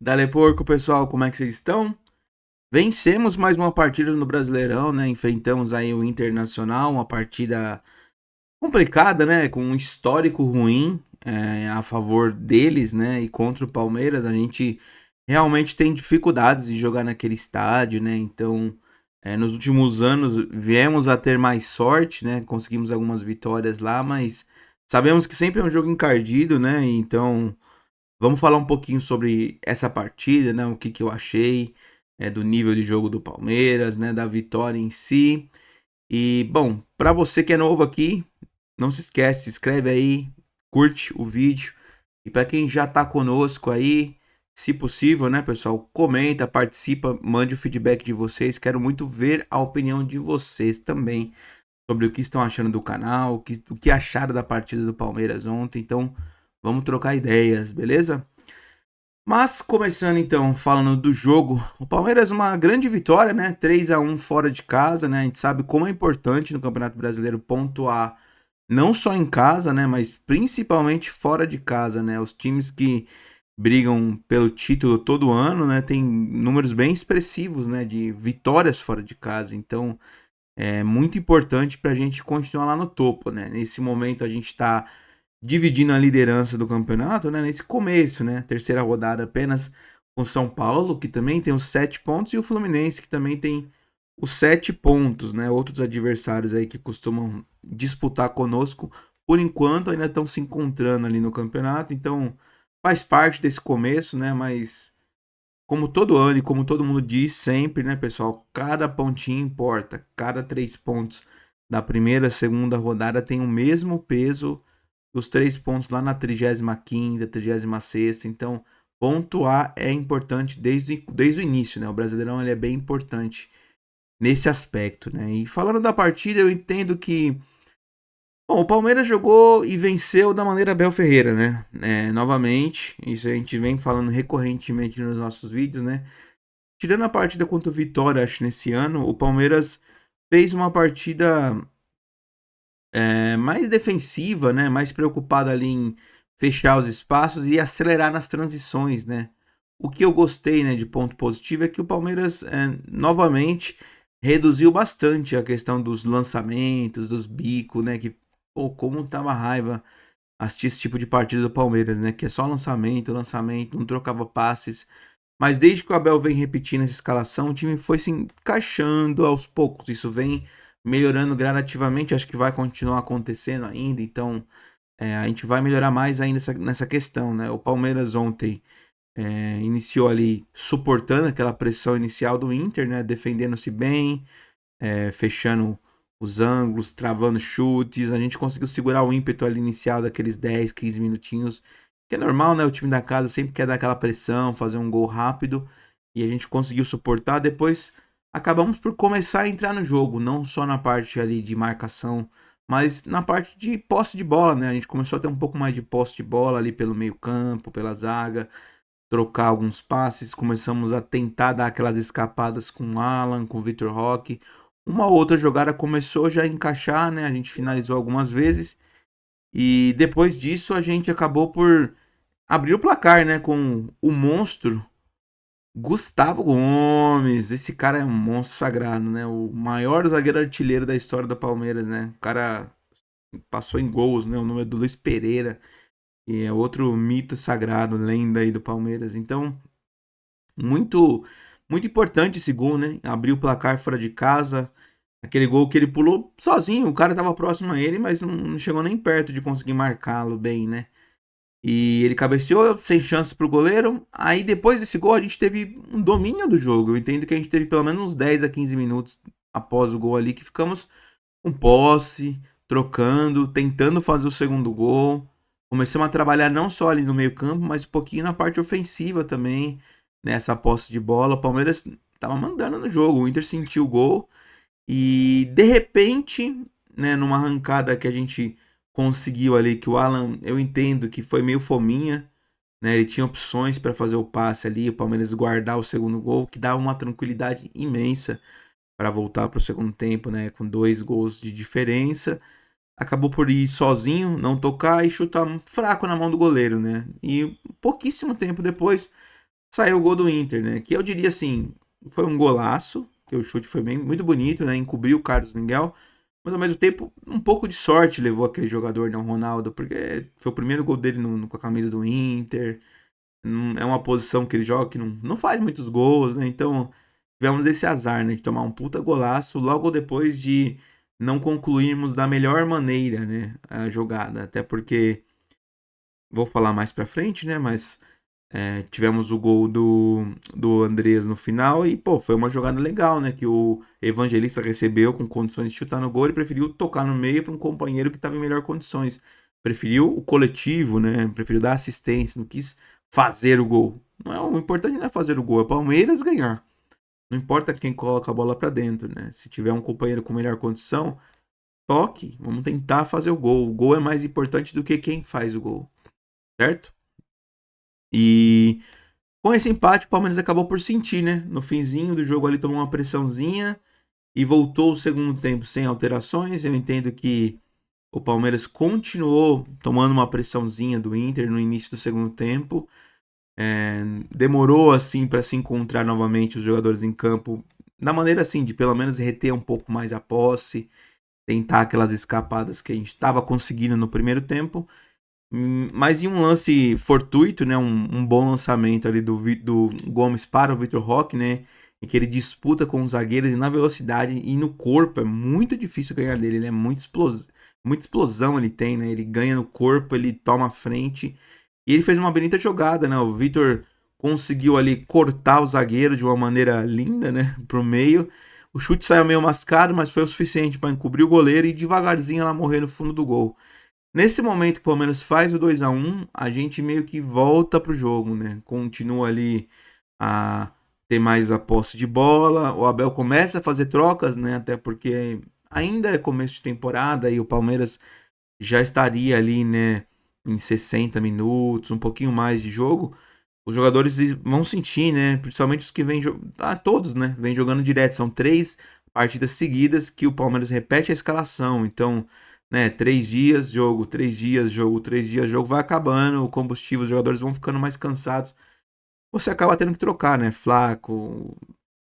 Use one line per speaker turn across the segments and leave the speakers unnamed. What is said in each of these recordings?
Dale Porco, pessoal, como é que vocês estão? Vencemos mais uma partida no Brasileirão, né? Enfrentamos aí o Internacional, uma partida complicada, né? Com um histórico ruim a favor deles, né? E contra o Palmeiras, a gente realmente tem dificuldades de jogar naquele estádio, né? Então, nos últimos anos viemos a ter mais sorte, né? Conseguimos algumas vitórias lá, mas sabemos que sempre é um jogo encardido, né? Então vamos falar um pouquinho sobre essa partida, né? O que, que eu achei do nível de jogo do Palmeiras, né? Da vitória em si. E, bom, para você que é novo aqui, não se esquece, se inscreve aí, curte o vídeo. E para quem já tá conosco aí, se possível, né, pessoal, comenta, participa, mande o feedback de vocês. Quero muito ver a opinião de vocês também sobre o que estão achando do canal, o que acharam da partida do Palmeiras ontem. Então, vamos trocar ideias, beleza? Mas começando então, falando do jogo, o Palmeiras uma grande vitória, né? 3-1 fora de casa, né? A gente sabe como é importante no Campeonato Brasileiro pontuar não só em casa, né, mas principalmente fora de casa, né? Os times que brigam pelo título todo ano, né, tem números bem expressivos, né, de vitórias fora de casa. Então, é muito importante para a gente continuar lá no topo, né? Nesse momento a gente está dividindo a liderança do campeonato, né? Nesse começo, né? Terceira rodada apenas com São Paulo, que também tem os 7 pontos, e o Fluminense, que também tem os 7 pontos, né? Outros adversários aí que costumam disputar conosco, por enquanto ainda estão se encontrando ali no campeonato, então faz parte desse começo, né? Mas como todo ano e como todo mundo diz sempre, né, pessoal, cada pontinho importa, cada 3 pontos da primeira, segunda rodada tem o mesmo peso dos 3 pontos lá na 35ª, 36ª. Então, pontuar é importante desde o início, né? O Brasileirão ele é bem importante nesse aspecto, né? E falando da partida, eu entendo que bom, o Palmeiras jogou e venceu da maneira Abel Ferreira, né? Novamente, isso a gente vem falando recorrentemente nos nossos vídeos, né? Tirando a partida contra o Vitória, acho, nesse ano, o Palmeiras fez uma partida mais defensiva, né? Mais preocupada ali em fechar os espaços e acelerar nas transições, né? O que eu gostei, né, de ponto positivo é que o Palmeiras novamente reduziu bastante a questão dos lançamentos, dos bicos, né? Que, pô, como tava raiva assistir esse tipo de partida do Palmeiras, né? Que é só lançamento, lançamento, não trocava passes. Mas desde que o Abel vem repetindo essa escalação, o time foi se encaixando aos poucos. Isso vem melhorando gradativamente, acho que vai continuar acontecendo ainda. Então, a gente vai melhorar mais ainda nessa questão, né? O Palmeiras ontem iniciou ali suportando aquela pressão inicial do Inter, né? Defendendo-se bem, fechando os ângulos, travando chutes. A gente conseguiu segurar o ímpeto ali inicial daqueles 10, 15 minutinhos. Que é normal, né? O time da casa sempre quer dar aquela pressão, fazer um gol rápido. E a gente conseguiu suportar. Depois acabamos por começar a entrar no jogo. Não só na parte ali de marcação, mas na parte de posse de bola, né? A gente começou a ter um pouco mais de posse de bola ali pelo meio campo, pela zaga. Trocar alguns passes. Começamos a tentar dar aquelas escapadas com o Alan, com o Vitor Roque. Uma outra jogada começou já a encaixar, né? A gente finalizou algumas vezes. E depois disso a gente acabou por abrir o placar, né? Com o monstro Gustavo Gomes. Esse cara é um monstro sagrado, né? O maior zagueiro artilheiro da história do Palmeiras, né? O cara passou em gols, né? O nome é do Luiz Pereira. E é outro mito sagrado, lenda aí do Palmeiras. Então, muito, muito importante esse gol, né? Abriu o placar fora de casa. Aquele gol que ele pulou sozinho, o cara tava próximo a ele, mas não chegou nem perto de conseguir marcá-lo bem, né? E ele cabeceou sem chances pro goleiro. Aí depois desse gol a gente teve um domínio do jogo. Eu entendo que a gente teve pelo menos uns 10 a 15 minutos após o gol ali que ficamos com posse, trocando, tentando fazer o segundo gol. Começamos a trabalhar não só ali no meio-campo, mas um pouquinho na parte ofensiva também, nessa posse de bola. O Palmeiras tava mandando no jogo, o Inter sentiu o gol e de repente, né, numa arrancada que a gente conseguiu ali, que o Alan, eu entendo que foi meio fominha, né? Ele tinha opções para fazer o passe ali, o Palmeiras guardar o segundo gol, que dava uma tranquilidade imensa para voltar para o segundo tempo, né, com 2 gols de diferença. Acabou por ir sozinho, não tocar e chutar fraco na mão do goleiro, né? E pouquíssimo tempo depois saiu o gol do Inter, né? Que eu diria assim, foi um golaço, que o chute foi bem, muito bonito, né? Encobriu o Carlos Miguel, mas ao mesmo tempo um pouco de sorte levou aquele jogador, né? O Ronaldo, porque foi o primeiro gol dele com a camisa do Inter. É uma posição que ele joga que não faz muitos gols, né? Então tivemos esse azar, né? De tomar um puta golaço logo depois de não concluirmos da melhor maneira, né? A jogada. Até porque, vou falar mais pra frente, né? Mas tivemos o gol do Andrés no final e, pô, foi uma jogada legal, né? Que o Evangelista recebeu com condições de chutar no gol e preferiu tocar no meio para um companheiro que estava em melhor condições. Preferiu o coletivo, né? Preferiu dar assistência, não quis fazer o gol. Não é, o importante não é fazer o gol, é o Palmeiras ganhar. Não importa quem coloca a bola para dentro, né? Se tiver um companheiro com melhor condição, toque, vamos tentar fazer o gol. O gol é mais importante do que quem faz o gol, certo? E com esse empate, o Palmeiras acabou por sentir, né? No finzinho do jogo ali tomou uma pressãozinha e voltou o segundo tempo sem alterações. Eu entendo que o Palmeiras continuou tomando uma pressãozinha do Inter no início do segundo tempo. Demorou assim para se encontrar novamente os jogadores em campo, na maneira assim de pelo menos reter um pouco mais a posse, tentar aquelas escapadas que a gente estava conseguindo no primeiro tempo. Mas em um lance fortuito, né, um bom lançamento ali do Gomes para o Vitor Roque, né, em que ele disputa com os zagueiros e na velocidade e no corpo é muito difícil ganhar dele, ele é muita explosão ele tem, né, ele ganha no corpo, ele toma a frente e ele fez uma bonita jogada, né, o Vitor conseguiu ali cortar o zagueiro de uma maneira linda, né, pro meio. O chute saiu meio mascado, mas foi o suficiente para encobrir o goleiro e devagarzinho ela morrer no fundo do gol. Nesse momento que o Palmeiras faz o 2-1, a gente meio que volta pro jogo, né? Continua ali a ter mais a posse de bola. O Abel começa a fazer trocas, né? Até porque ainda é começo de temporada e o Palmeiras já estaria ali, né? Em 60 minutos, um pouquinho mais de jogo. Os jogadores vão sentir, né? Principalmente os que vêm todos, né? Vêm jogando direto. São 3 partidas seguidas que o Palmeiras repete a escalação. Então, né? 3 dias, jogo, 3 dias, jogo, 3 dias, jogo. Vai acabando o combustível, os jogadores vão ficando mais cansados. Você acaba tendo que trocar, né? Flaco,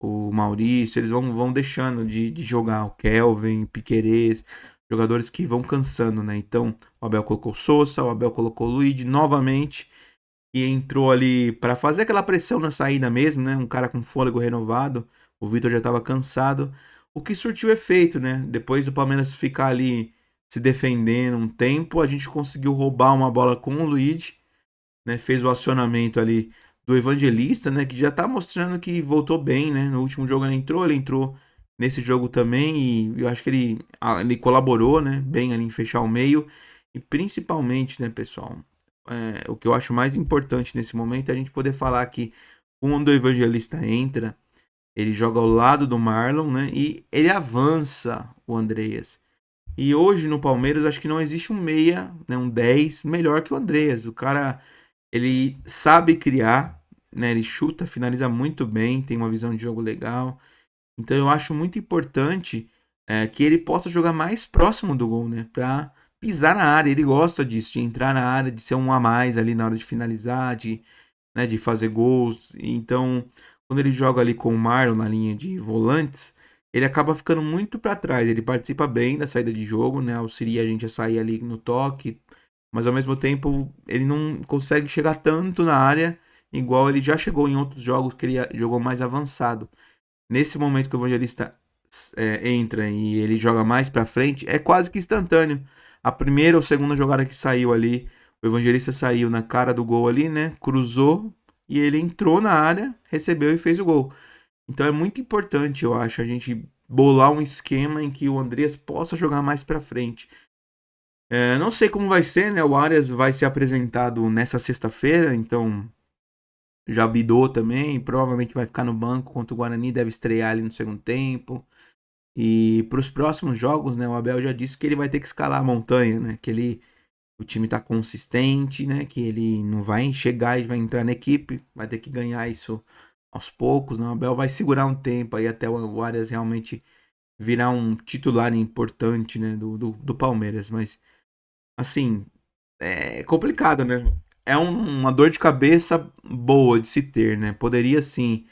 o Maurício, eles vão deixando de jogar. O Kelvin, Piquerez, jogadores que vão cansando, né? Então, o Abel colocou o Sousa, o Abel colocou o Luiz novamente e entrou ali para fazer aquela pressão na saída mesmo, né? Um cara com fôlego renovado. O Vitor já estava cansado. O que surtiu efeito, né? Depois do Palmeiras ficar ali se defendendo um tempo, a gente conseguiu roubar uma bola com o Luigi, né? Fez o acionamento ali do Evangelista, né? Que já tá mostrando que voltou bem, né? No último jogo ele entrou nesse jogo também e eu acho que ele colaborou, né? Bem ali em fechar o meio e principalmente, né, pessoal? O que eu acho mais importante nesse momento é a gente poder falar que quando o Evangelista entra, ele joga ao lado do Marlon, né? E ele avança o Andreas. E hoje no Palmeiras acho que não existe um meia, né, um 10 melhor que o Andreas. O cara, ele sabe criar, né? Ele chuta, finaliza muito bem, tem uma visão de jogo legal. Então eu acho muito importante que ele possa jogar mais próximo do gol, né? Pra pisar na área. Ele gosta disso, de entrar na área, de ser um a mais ali na hora de finalizar, de fazer gols. Então, quando ele joga ali com o Marlon na linha de volantes, ele acaba ficando muito para trás. Ele participa bem da saída de jogo, né? Auxilia a gente a sair ali no toque, mas ao mesmo tempo ele não consegue chegar tanto na área igual ele já chegou em outros jogos que ele jogou mais avançado. Nesse momento que o Evangelista entra e ele joga mais pra frente, é quase que instantâneo. A primeira ou segunda jogada que saiu ali, o Evangelista saiu na cara do gol ali, né? Cruzou e ele entrou na área, recebeu e fez o gol. Então é muito importante, eu acho, a gente bolar um esquema em que o Andreas possa jogar mais pra frente. Não sei como vai ser, né? O Arias vai ser apresentado nessa sexta-feira, então já bidou também, provavelmente vai ficar no banco contra o Guarani, deve estrear ali no segundo tempo. E para os próximos jogos, né, o Abel já disse que ele vai ter que escalar a montanha, né? O time tá consistente, né? Que ele não vai chegar e vai entrar na equipe, vai ter que ganhar isso aos poucos, né? O Abel vai segurar um tempo aí até o Arias realmente virar um titular importante, né, do Palmeiras. Mas, assim, é complicado, né? uma dor de cabeça boa de se ter, né? Poderia sim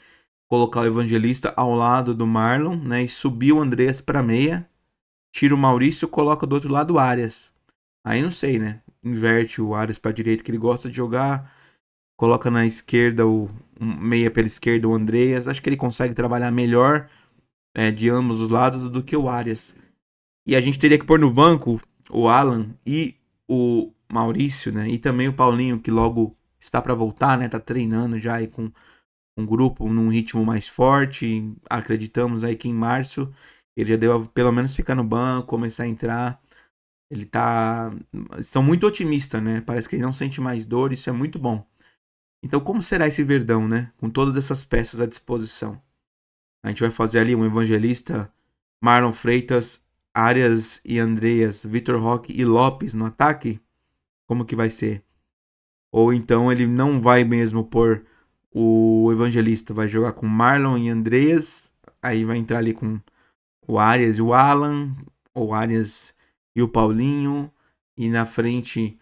colocar o Evangelista ao lado do Marlon, né? E subir o Andreas para meia, tira o Maurício, coloca do outro lado o Arias. Aí não sei, né? Inverte o Arias para direita que ele gosta de jogar, coloca na esquerda o meia pela esquerda o Andreas. Acho que ele consegue trabalhar melhor de ambos os lados do que o Arias. E a gente teria que pôr no banco o Alan e o Maurício, né? E também o Paulinho, que logo está para voltar, né? Tá treinando já aí com um grupo num ritmo mais forte. Acreditamos aí que em março ele já deu pelo menos ficar no banco, começar a entrar. Ele tá. Estão muito otimistas, né? Parece que ele não sente mais dor, isso é muito bom. Então, como será esse Verdão, né? Com todas essas peças à disposição. A gente vai fazer ali um Evangelista, Marlon Freitas, Arias e Andreas, Vitor Roque e Lopes no ataque? Como que vai ser? Ou então ele não vai mesmo pôr o Evangelista, vai jogar com Marlon e Andreas, aí vai entrar ali com o Arias e o Alan, ou Arias e o Paulinho, e na frente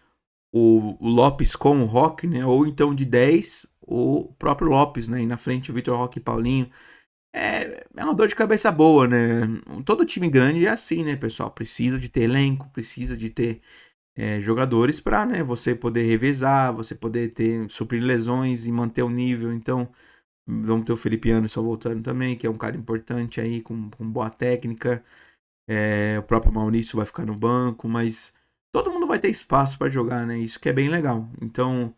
o Lopes com o Roque, né? Ou então de 10, o próprio Lopes, né? E na frente o Vitor Roque e Paulinho. É uma dor de cabeça boa, né? Todo time grande é assim, né, pessoal? Precisa de ter elenco, precisa de ter jogadores para, né, você poder revezar, você poder ter suprir lesões e manter o nível. Então, vamos ter o Felipe Anderson voltando também, que é um cara importante aí, com boa técnica. O próprio Maurício vai ficar no banco, mas todo mundo vai ter espaço para jogar, né? Isso que é bem legal. Então,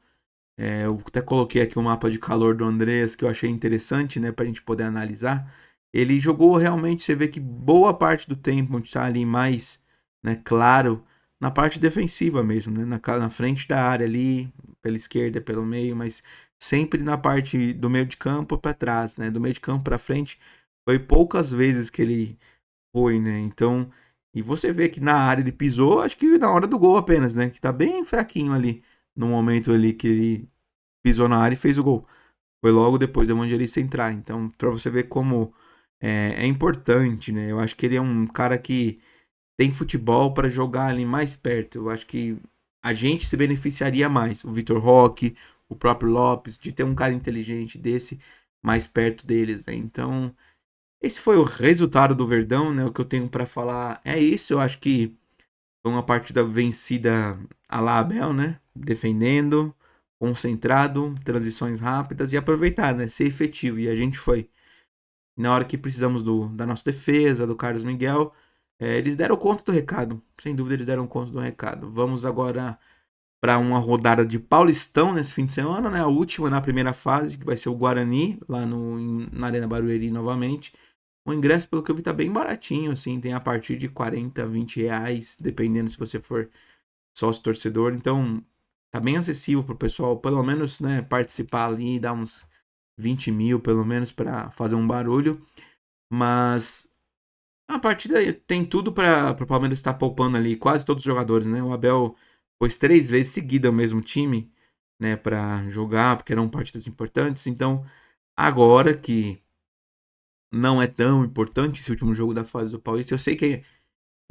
eu até coloquei aqui um mapa de calor do Andreas que eu achei interessante, né, pra gente poder analisar. Ele jogou realmente, você vê que boa parte do tempo está ali mais, né, claro, na parte defensiva mesmo, né, na frente da área ali, pela esquerda, pelo meio, mas sempre na parte do meio de campo para trás, né, do meio de campo para frente. Foi poucas vezes que ele foi, né? Então, e você vê que na área ele pisou, acho que na hora do gol apenas, né, que tá bem fraquinho ali no momento ali que ele pisou na área e fez o gol. Foi logo depois do Evangelista entrar. Então, para você ver como é importante, né? Eu acho que ele é um cara que tem futebol para jogar ali mais perto. Eu acho que a gente se beneficiaria mais. O Vitor Roque, o próprio Lopes, de ter um cara inteligente desse mais perto deles, né? Então, esse foi o resultado do Verdão, né? O que eu tenho para falar é isso. Eu acho que foi uma partida vencida a la Abel, né? Defendendo, concentrado, transições rápidas e aproveitar, né? Ser efetivo. E a gente foi. Na hora que precisamos da nossa defesa, do Carlos Miguel, eles deram conta do recado. Sem dúvida, eles deram conta do recado. Vamos agora para uma rodada de Paulistão nesse fim de semana, né? A última na primeira fase, que vai ser o Guarani, lá na Arena Barueri novamente. O ingresso, pelo que eu vi, tá bem baratinho, assim, tem a partir de 40, 20 reais, dependendo se você for sócio torcedor. Então, tá bem acessível pro pessoal, pelo menos, né, participar ali, dar uns 20 mil, pelo menos, para fazer um barulho. Mas a partida tem tudo para o Palmeiras estar poupando ali quase todos os jogadores, né? O Abel pôs 3 vezes seguida o mesmo time, né, para jogar, porque eram partidas importantes. Então, agora que não é tão importante esse último jogo da fase do Paulista, eu sei que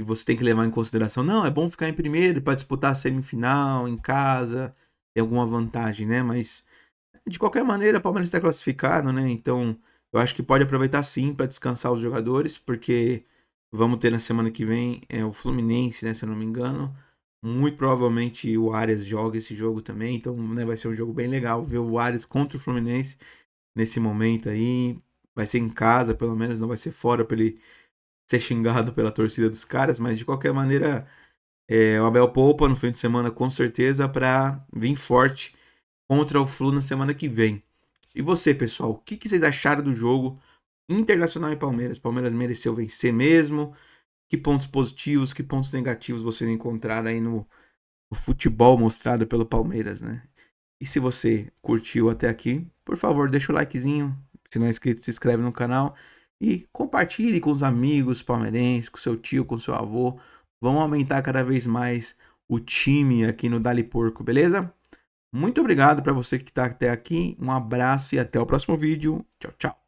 você tem que levar em consideração, não, é bom ficar em primeiro para disputar a semifinal em casa, tem alguma vantagem, né? Mas de qualquer maneira, o Palmeiras está classificado, né? Então, eu acho que pode aproveitar sim para descansar os jogadores, porque vamos ter na semana que vem o Fluminense, né? Se eu não me engano. Muito provavelmente o Arias joga esse jogo também, então né, vai ser um jogo bem legal ver o Arias contra o Fluminense nesse momento aí. Vai ser em casa, pelo menos, não vai ser fora para ele ser xingado pela torcida dos caras, mas de qualquer maneira, o Abel poupa no fim de semana com certeza para vir forte contra o Flu na semana que vem. E você, pessoal, o que vocês acharam do jogo Internacional e Palmeiras? Palmeiras mereceu vencer mesmo? Que pontos positivos, que pontos negativos vocês encontraram aí no futebol mostrado pelo Palmeiras, né? E se você curtiu até aqui, por favor, deixa o likezinho. Se não é inscrito, se inscreve no canal. E compartilhe com os amigos palmeirenses, com seu tio, com seu avô. Vamos aumentar cada vez mais o time aqui no Dali Porco, beleza? Muito obrigado para você que está até aqui. Um abraço e até o próximo vídeo. Tchau, tchau.